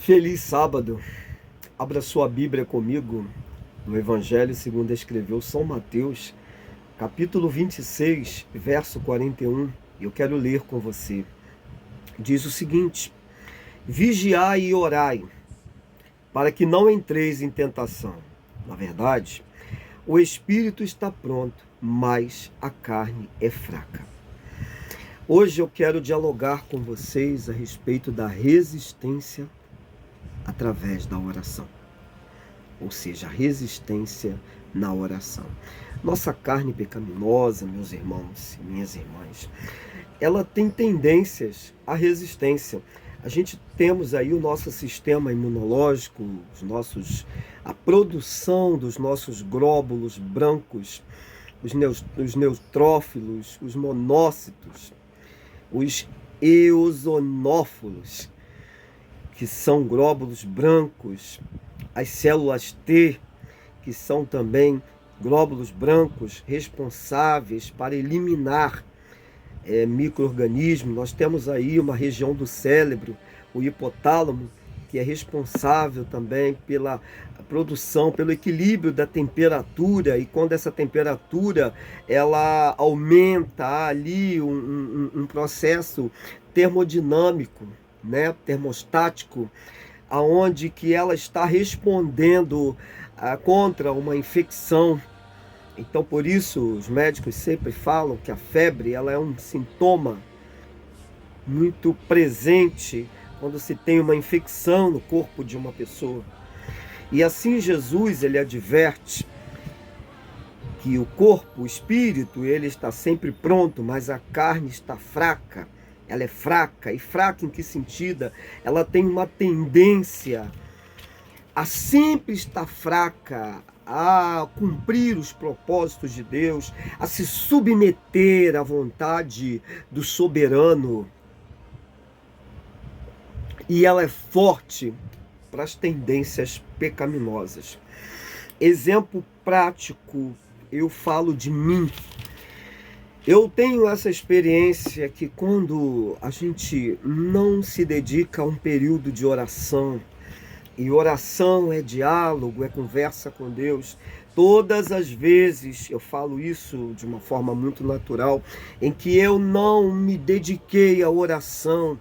Feliz sábado. Abra sua Bíblia comigo no Evangelho segundo escreveu São Mateus, capítulo 26, verso 41. Eu quero ler com você. Diz o seguinte: vigiai e orai, para que não entreis em tentação. Na verdade, o espírito está pronto, mas a carne é fraca. Hoje eu quero dialogar com vocês a respeito da resistência através da oração, ou seja, a resistência na oração. Nossa carne pecaminosa, meus irmãos e minhas irmãs, ela tem tendências à resistência. A gente temos aí o nosso sistema imunológico, a produção dos nossos glóbulos brancos, os neutrófilos, os monócitos, os eosinófilos, que são glóbulos brancos, as células T, que são também glóbulos brancos responsáveis para eliminar micro-organismos. Nós temos aí uma região do cérebro, o hipotálamo, que é responsável também pela produção, pelo equilíbrio da temperatura, e quando essa temperatura ela aumenta, há ali um processo termodinâmico, termostático, aonde que ela está respondendo contra uma infecção. Então, por isso, os médicos sempre falam que a febre ela é um sintoma muito presente quando se tem uma infecção no corpo de uma pessoa. E assim Jesus ele adverte que o corpo, o espírito, ele está sempre pronto, mas a carne está fraca. Ela é fraca. E fraca em que sentido? Ela tem uma tendência a sempre estar fraca, a cumprir os propósitos de Deus, a se submeter à vontade do soberano. E ela é forte para as tendências pecaminosas. Exemplo prático, eu falo de mim. Eu tenho essa experiência que quando a gente não se dedica a um período de oração, e oração é diálogo, é conversa com Deus, todas as vezes, eu falo isso de uma forma muito natural, em que eu não me dediquei à oração,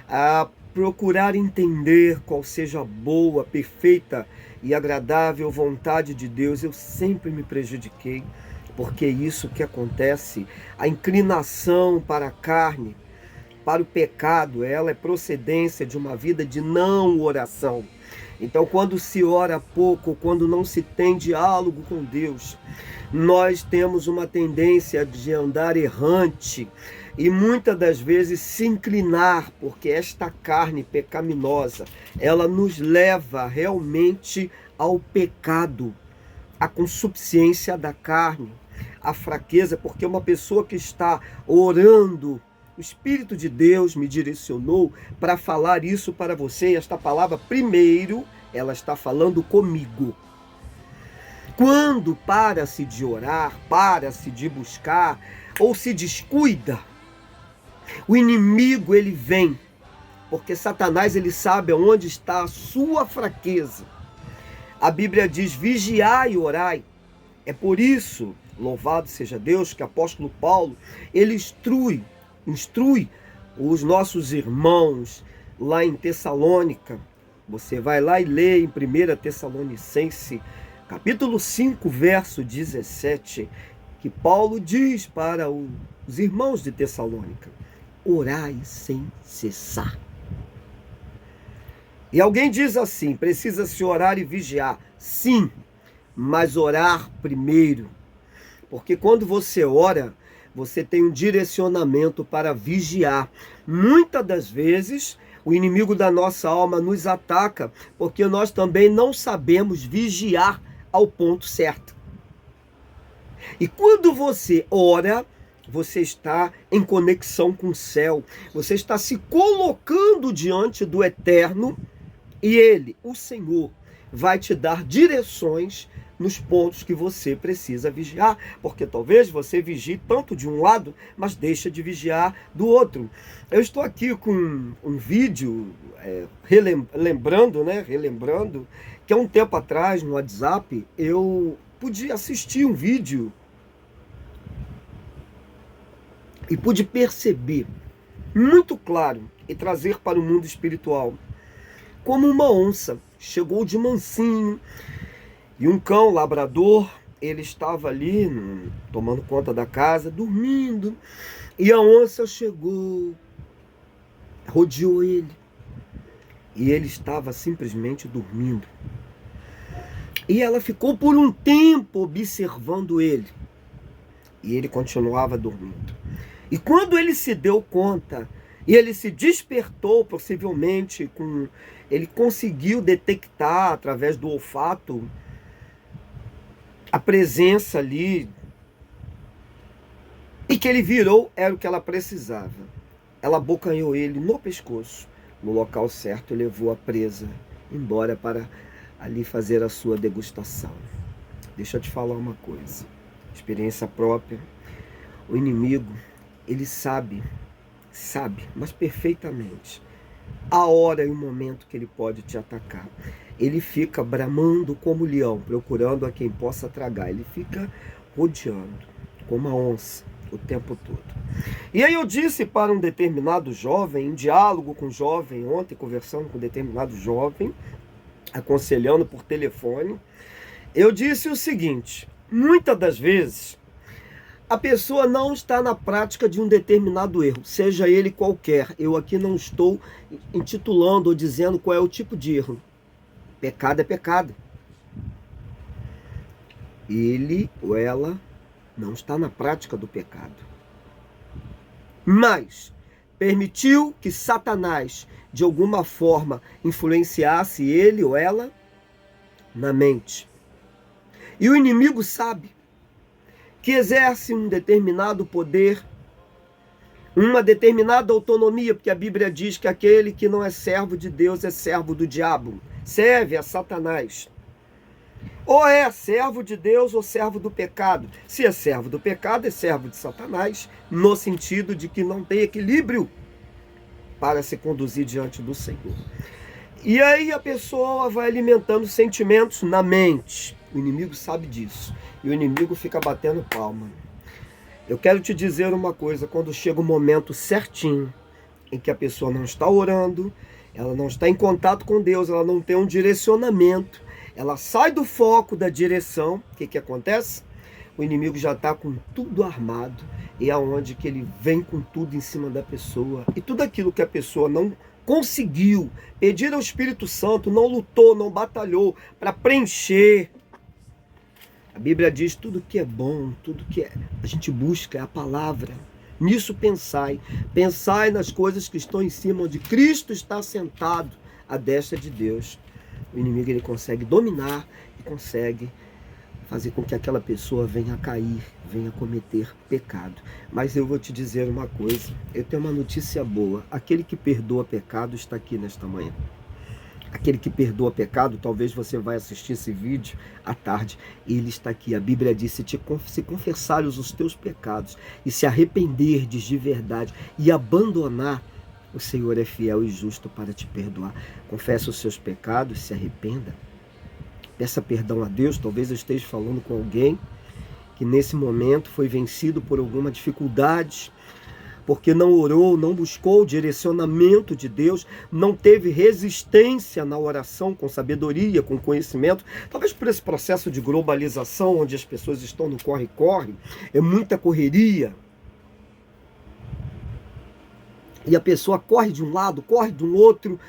a procurar entender qual seja a boa, perfeita e agradável vontade de Deus, eu sempre me prejudiquei. Porque é isso que acontece, a inclinação para a carne, para o pecado, ela é procedência de uma vida de não oração. Então, quando se ora pouco, quando não se tem diálogo com Deus, nós temos uma tendência de andar errante e muitas das vezes se inclinar, porque esta carne pecaminosa, ela nos leva realmente ao pecado, à consubstância da carne, a fraqueza, porque uma pessoa que está orando, o Espírito de Deus me direcionou para falar isso para você. Esta palavra, primeiro, ela está falando comigo. Quando para-se de orar, para-se de buscar, ou se descuida, o inimigo ele vem, porque Satanás ele sabe onde está a sua fraqueza. A Bíblia diz: vigiai e orai. É por isso, louvado seja Deus, que o apóstolo Paulo, ele instrui os nossos irmãos lá em Tessalônica. Você vai lá e lê em 1 Tessalonicense, capítulo 5, verso 17, que Paulo diz para os irmãos de Tessalônica: orai sem cessar. E alguém diz assim: precisa-se orar e vigiar. Sim, mas orar primeiro. Porque quando você ora, você tem um direcionamento para vigiar. Muitas das vezes, o inimigo da nossa alma nos ataca, porque nós também não sabemos vigiar ao ponto certo. E quando você ora, você está em conexão com o céu. Você está se colocando diante do Eterno, e Ele, o Senhor, vai te dar direções nos pontos que você precisa vigiar, porque talvez você vigie tanto de um lado, mas deixa de vigiar do outro. Eu estou aqui com um vídeo relembrando, que há um tempo atrás no WhatsApp eu pude assistir um vídeo e pude perceber muito claro e trazer para o mundo espiritual como uma onça chegou de mansinho e um cão labrador, ele estava ali tomando conta da casa, dormindo, e a onça chegou, rodeou ele e ele estava simplesmente dormindo. E ela ficou por um tempo observando ele e ele continuava dormindo. E quando ele se deu conta e ele se despertou, possivelmente, ele conseguiu detectar através do olfato a presença ali, e que ele virou, era o que ela precisava. Ela abocanhou ele no pescoço, no local certo, e levou a presa embora para ali fazer a sua degustação. Deixa eu te falar uma coisa, experiência própria. O inimigo, ele sabe, mas perfeitamente, a hora e o momento que ele pode te atacar. Ele fica bramando como leão, procurando a quem possa tragar. Ele fica rodeando, como uma onça, o tempo todo. E aí eu disse para um determinado jovem, em diálogo com um jovem, ontem conversando com um determinado jovem, aconselhando por telefone, eu disse o seguinte: muitas das vezes a pessoa não está na prática de um determinado erro, seja ele qualquer. Eu aqui não estou intitulando ou dizendo qual é o tipo de erro. Pecado é pecado. Ele ou ela não está na prática do pecado. Mas permitiu que Satanás, de alguma forma, influenciasse ele ou ela na mente. E o inimigo sabe que exerce um determinado poder, uma determinada autonomia, porque a Bíblia diz que aquele que não é servo de Deus é servo do diabo, serve a Satanás. Ou é servo de Deus ou servo do pecado. Se é servo do pecado, é servo de Satanás, no sentido de que não tem equilíbrio para se conduzir diante do Senhor. E aí a pessoa vai alimentando sentimentos na mente. O inimigo sabe disso. E o inimigo fica batendo palma. Eu quero te dizer uma coisa: quando chega o momento certinho, em que a pessoa não está orando, ela não está em contato com Deus, ela não tem um direcionamento, ela sai do foco da direção, o que acontece? O inimigo já está com tudo armado, e é onde que ele vem com tudo em cima da pessoa. E tudo aquilo que a pessoa não conseguiu pedir ao Espírito Santo, não lutou, não batalhou para preencher. A Bíblia diz: tudo que é bom, tudo que a gente busca é a palavra. Nisso pensai. Pensai nas coisas que estão em cima, onde Cristo está sentado à destra de Deus. O inimigo, ele consegue dominar e consegue fazer com que aquela pessoa venha a cair, venha a cometer pecado. Mas eu vou te dizer uma coisa, eu tenho uma notícia boa: aquele que perdoa pecado está aqui nesta manhã. Aquele que perdoa pecado, talvez você vai assistir esse vídeo à tarde, ele está aqui. A Bíblia diz: se confessares os teus pecados e se arrependerdes de verdade e abandonar, o Senhor é fiel e justo para te perdoar. Confessa os seus pecados, se arrependa, peça perdão a Deus. Talvez eu esteja falando com alguém que nesse momento foi vencido por alguma dificuldade, porque não orou, não buscou o direcionamento de Deus, não teve resistência na oração com sabedoria, com conhecimento. Talvez por esse processo de globalização, onde as pessoas estão no corre-corre, é muita correria. E a pessoa corre de um lado, corre do outro,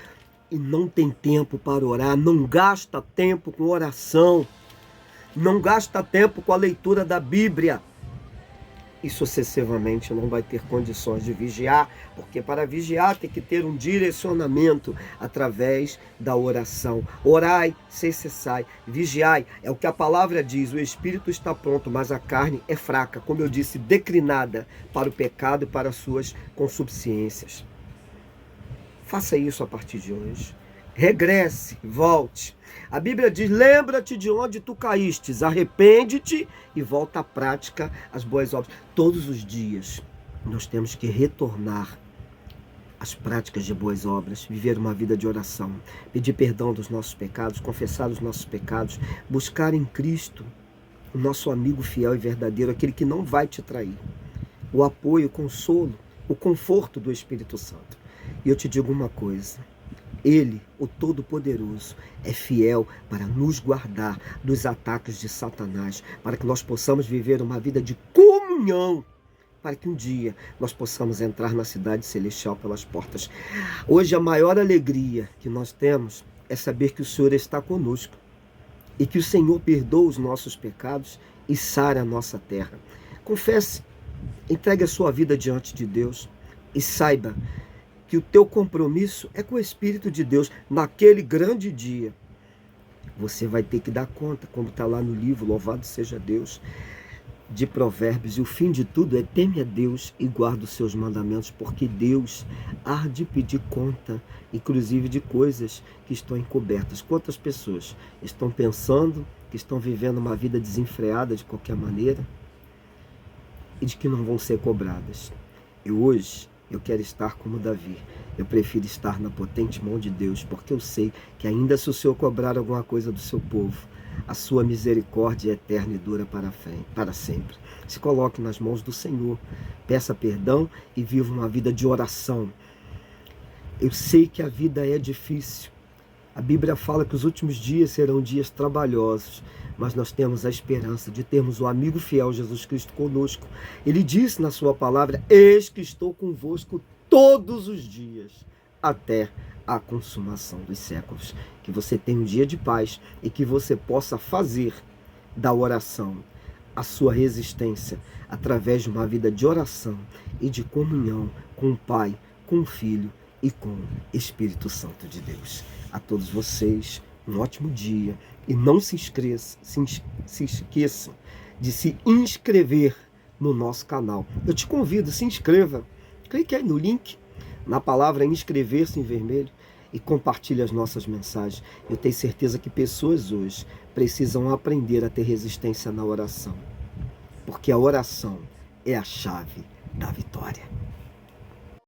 e não tem tempo para orar, não gasta tempo com oração, não gasta tempo com a leitura da Bíblia. E sucessivamente não vai ter condições de vigiar, porque para vigiar tem que ter um direcionamento através da oração. Orai sem cessar, vigiai, é o que a palavra diz: o espírito está pronto, mas a carne é fraca, como eu disse, declinada para o pecado e para as suas concupiscências. Faça isso a partir de hoje. regresse, volte. A Bíblia diz: lembra-te de onde tu caístes, arrepende-te e volta à prática as boas obras. Todos os dias nós temos que retornar às práticas de boas obras, viver uma vida de oração, pedir perdão dos nossos pecados, confessar os nossos pecados, buscar em Cristo o nosso amigo fiel e verdadeiro, aquele que não vai te trair, o apoio, o consolo, o conforto do Espírito Santo. E eu te digo uma coisa: Ele, o Todo-Poderoso, é fiel para nos guardar dos ataques de Satanás, para que nós possamos viver uma vida de comunhão, para que um dia nós possamos entrar na cidade celestial pelas portas. Hoje a maior alegria que nós temos é saber que o Senhor está conosco e que o Senhor perdoa os nossos pecados e sara a nossa terra. Confesse, entregue a sua vida diante de Deus e saiba que o teu compromisso é com o Espírito de Deus. Naquele grande dia, você vai ter que dar conta, como está lá no livro, louvado seja Deus, de Provérbios. E o fim de tudo é: teme a Deus e guarda os seus mandamentos, porque Deus há de pedir conta, inclusive de coisas que estão encobertas. Quantas pessoas estão pensando que estão vivendo uma vida desenfreada de qualquer maneira e de que não vão ser cobradas? E hoje eu quero estar como Davi. Eu prefiro estar na potente mão de Deus, porque eu sei que ainda se o Senhor cobrar alguma coisa do seu povo, a sua misericórdia é eterna e dura para sempre. Se coloque nas mãos do Senhor, peça perdão e viva uma vida de oração. Eu sei que a vida é difícil. A Bíblia fala que os últimos dias serão dias trabalhosos, mas nós temos a esperança de termos o amigo fiel Jesus Cristo conosco. Ele disse na sua palavra: eis que estou convosco todos os dias, até a consumação dos séculos. Que você tenha um dia de paz e que você possa fazer da oração a sua resistência, através de uma vida de oração e de comunhão com o Pai, com o Filho e com o Espírito Santo de Deus. A todos vocês, um ótimo dia. E não se esqueçam de se inscrever no nosso canal. Eu te convido, se inscreva. Clique aí no link, na palavra inscrever-se em vermelho, e compartilhe as nossas mensagens. Eu tenho certeza que pessoas hoje precisam aprender a ter resistência na oração, porque a oração é a chave da vitória.